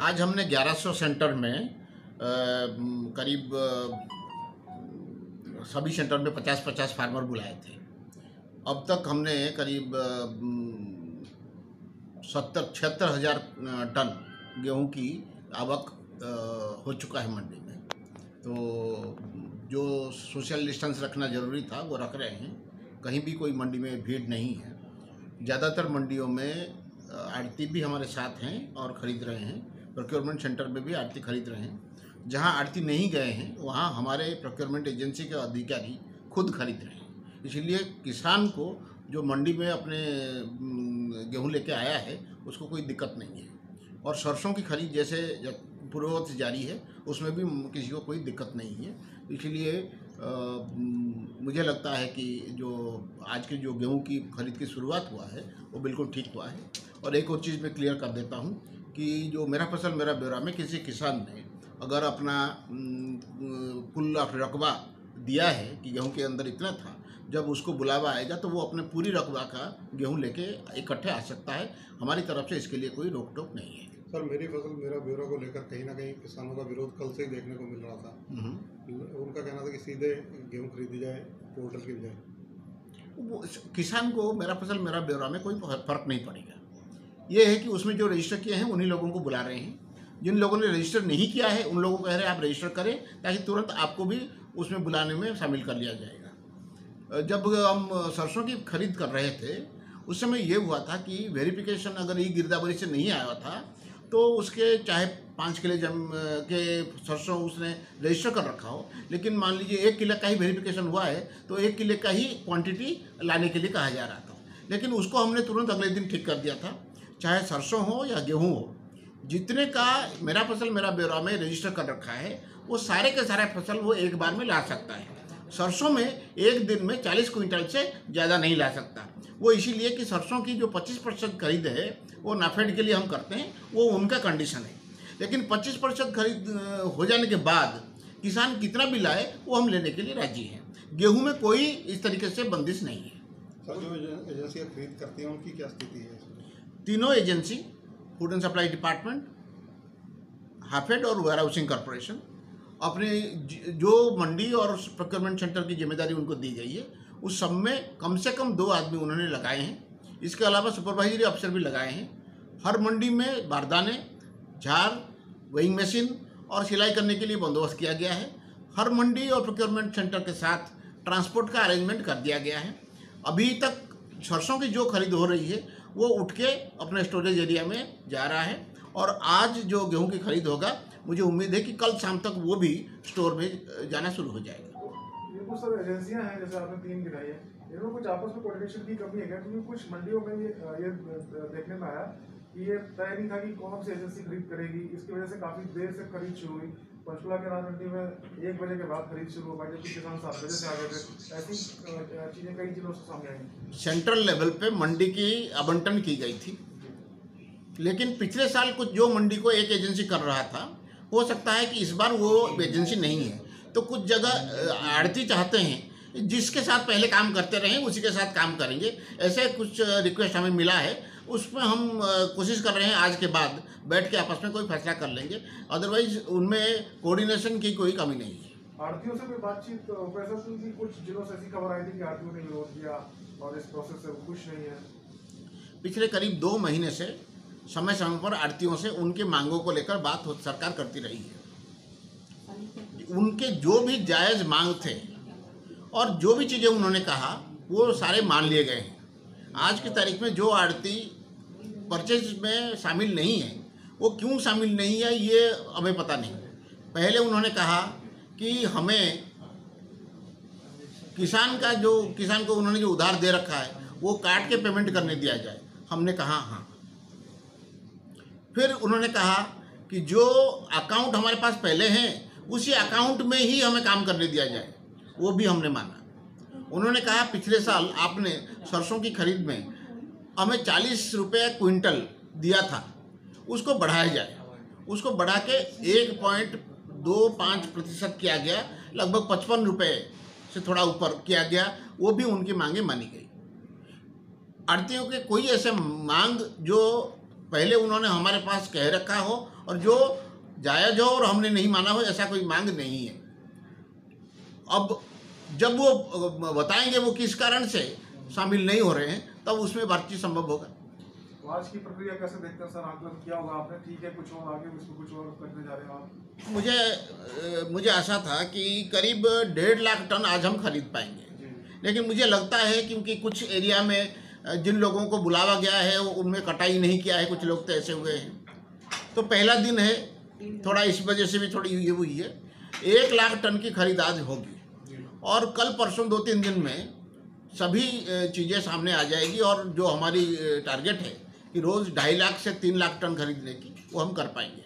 आज हमने 1100 सेंटर में करीब सभी सेंटर में 50-50 फार्मर बुलाए थे। अब तक हमने करीब 76 हज़ार टन गेहूं की आवक हो चुका है मंडी में। तो जो सोशल डिस्टेंस रखना ज़रूरी था वो रख रहे हैं। कहीं भी कोई मंडी में भीड़ नहीं है। ज़्यादातर मंडियों में आड़ती भी हमारे साथ हैं और ख़रीद रहे हैं। प्रोक्योरमेंट सेंटर में भी आड़ती खरीद रहे हैं। जहां आड़ती नहीं गए हैं वहां हमारे प्रोक्योरमेंट एजेंसी के अधिकारी खुद खरीद रहे हैं। इसलिए किसान को जो मंडी में अपने गेहूं लेके आया है उसको कोई दिक्कत नहीं है। और सरसों की खरीद जैसे पूर्ववत जारी है, उसमें भी किसी को कोई दिक्कत नहीं है। इसलिए मुझे लगता है कि जो आज की जो गेहूं की खरीद की शुरुआत हुआ है वो बिल्कुल ठीक हुआ है। और एक और चीज़ मैं क्लियर कर देता हूं कि जो मेरा फसल मेरा ब्यौरा में किसी किसान ने अगर अपना कुल रकबा दिया है कि गेहूं के अंदर इतना था, जब उसको बुलावा आएगा तो वो अपने पूरी रकबा का गेहूं लेके इकट्ठे आ सकता है। हमारी तरफ से इसके लिए कोई रोक टोक नहीं है। सर, मेरी फसल मेरा ब्यौरा को लेकर कहीं ना कहीं किसानों का विरोध कल से ही देखने को मिल रहा था। उनका कहना था कि सीधे गेहूं खरीदी जाए पोर्टल की बजाय। किसान को मेरा फसल मेरा ब्यौरा में कोई फर्क नहीं पड़ेगा। ये है कि उसमें जो रजिस्टर किए हैं उन्हीं लोगों को बुला रहे हैं। जिन लोगों ने रजिस्टर नहीं किया है उन लोगों को कह रहे हैं आप रजिस्टर करें, ताकि तुरंत आपको भी उसमें बुलाने में शामिल कर लिया जाएगा। जब हम सरसों की खरीद कर रहे थे उस समय ये हुआ था कि वेरिफिकेशन अगर ई गिरदावरी से नहीं आया था तो उसके चाहे 5 किलो के सरसों उसने रजिस्टर कर रखा हो, लेकिन मान लीजिए 1 किलो का ही वेरिफिकेशन हुआ है तो 1 किलो का ही क्वांटिटी लाने के लिए कहा जा रहा था। लेकिन उसको हमने तुरंत अगले दिन ठीक कर दिया था। चाहे सरसों हो या गेहूँ हो, जितने का मेरा फसल मेरा ब्यौरा में रजिस्टर कर रखा है वो सारे के सारे फसल वो एक बार में ला सकता है। सरसों में एक दिन में 40 क्विंटल से ज़्यादा नहीं ला सकता। वो इसीलिए कि सरसों की जो 25% खरीद है वो नाफेड के लिए हम करते हैं, वो उनका कंडीशन है। लेकिन 25% खरीद हो जाने के बाद किसान कितना भी लाए वो हम लेने के लिए राजी हैं। गेहूं में कोई इस तरीके से बंदिश नहीं है। सर, जो एजेंसियाँ खरीद करती हैं उनकी क्या स्थिति है? तीनों agency, food and supply department, HAFED और वेयर हाउसिंग कॉरपोरेशन, अपने जो मंडी और प्रोक्योरमेंट सेंटर की जिम्मेदारी उनको दी गई है उस सब में कम से कम 2 आदमी उन्होंने लगाए हैं। इसके अलावा सुपरवाइजरी अफसर भी लगाए हैं। हर मंडी में बारदाने, झार, वेइंग मशीन और सिलाई करने के लिए बंदोबस्त किया गया है। हर मंडी और प्रोक्योरमेंट सेंटर के साथ ट्रांसपोर्ट का अरेंजमेंट कर दिया गया है। अभी तक सरसों की जो खरीद हो रही है वो उठ के अपने स्टोरेज एरिया में जा रहा है। और आज जो गेहूं की खरीद होगा मुझे उम्मीद है कि कल शाम तक वो भी स्टोर में जाना शुरू हो जाएगा। ये कुछ सर एजेंसियां हैं, जैसे आपने 3 गिनाई है, इनमें कुछ आपस में कोऑर्डिनेशन की कमी है क्या? क्योंकि कुछ मंडियों में ये देखने में आया कि ये तय नहीं था कि कौन सी एजेंसी खरीद करेगी। इसकी वजह से काफ़ी देर से खरीद शुरू हुई। पंचकुला के अनाज मंडी में 1 बजे के बाद खरीद शुरू हो पाई, जबकि किसान 7 बजे से आ गए थे। ऐसी चीज़ें कई जिलों से सामने आई। सेंट्रल लेवल पे मंडी की आवंटन की गई थी, लेकिन पिछले साल कुछ जो मंडी को एक एजेंसी कर रहा था, हो सकता है कि इस बार वो एजेंसी नहीं है। तो कुछ जगह आड़ती चाहते हैं जिसके साथ पहले काम करते रहे उसी के साथ काम करेंगे। ऐसे कुछ रिक्वेस्ट हमें मिला है, उसमें हम कोशिश कर रहे हैं आज के बाद बैठ के आपस में कोई फैसला कर लेंगे। अदरवाइज उनमें कोऑर्डिनेशन की कोई कमी नहीं है। आड़तियों से कोई बातचीत ऑपरेशन की कुछ जिलों से ऐसी खबर आई थी कि आड़तियों ने विरोध किया और इस प्रोसेस से खुश नहीं है। पिछले करीब 2 महीने से समय समय पर आड़तियों से उनके मांगों को लेकर बात सरकार करती रही है। उनके जो भी जायज़ मांग थे और जो भी चीज़ें उन्होंने कहा वो सारे मान लिए गए हैं। आज की तारीख में जो आड़ती परचेज में शामिल नहीं है वो क्यों शामिल नहीं है ये हमें पता नहीं। पहले उन्होंने कहा कि हमें किसान को उन्होंने जो उधार दे रखा है वो काट के पेमेंट करने दिया जाए। हमने कहा हाँ। फिर उन्होंने कहा कि जो अकाउंट हमारे पास पहले हैं उसी अकाउंट में ही हमें काम करने दिया जाए, वो भी हमने माना। उन्होंने कहा पिछले साल आपने सरसों की खरीद में हमें 40 रुपये क्विंटल दिया था, उसको बढ़ाया जाए। उसको बढ़ा के 1.25% किया गया, लगभग 55 रुपये से थोड़ा ऊपर किया गया। वो भी उनकी मांगे मानी गई। आड़तियों के कोई ऐसे मांग जो पहले उन्होंने हमारे पास कह रखा हो और जो जायज़ हो और हमने नहीं माना हो, ऐसा कोई मांग नहीं है। अब जब वो बताएंगे वो किस कारण से शामिल नहीं हो रहे हैं, तब उसमें बातचीत संभव होगा। तो आज की प्रक्रिया कैसे देखते हैं सर? आकलन किया होगा आपने, ठीक है, कुछ और आगे उसमें कुछ और करने जा रहे हो आप? मुझे आशा था कि करीब 1.5 लाख टन आज हम खरीद पाएंगे, लेकिन मुझे लगता है क्योंकि कुछ एरिया में जिन लोगों को बुलावा गया है उनमें कटाई नहीं किया है, कुछ लोग तो ऐसे हुए हैं, तो पहला दिन है, थोड़ा इस वजह से भी थोड़ी ये हुई है। 1 लाख टन की खरीद आज होगी और कल परसों 2-3 दिन में सभी चीज़ें सामने आ जाएगी और जो हमारी टारगेट है कि रोज़ 2.5 लाख से 3 लाख टन खरीदने की, वो हम कर पाएंगे।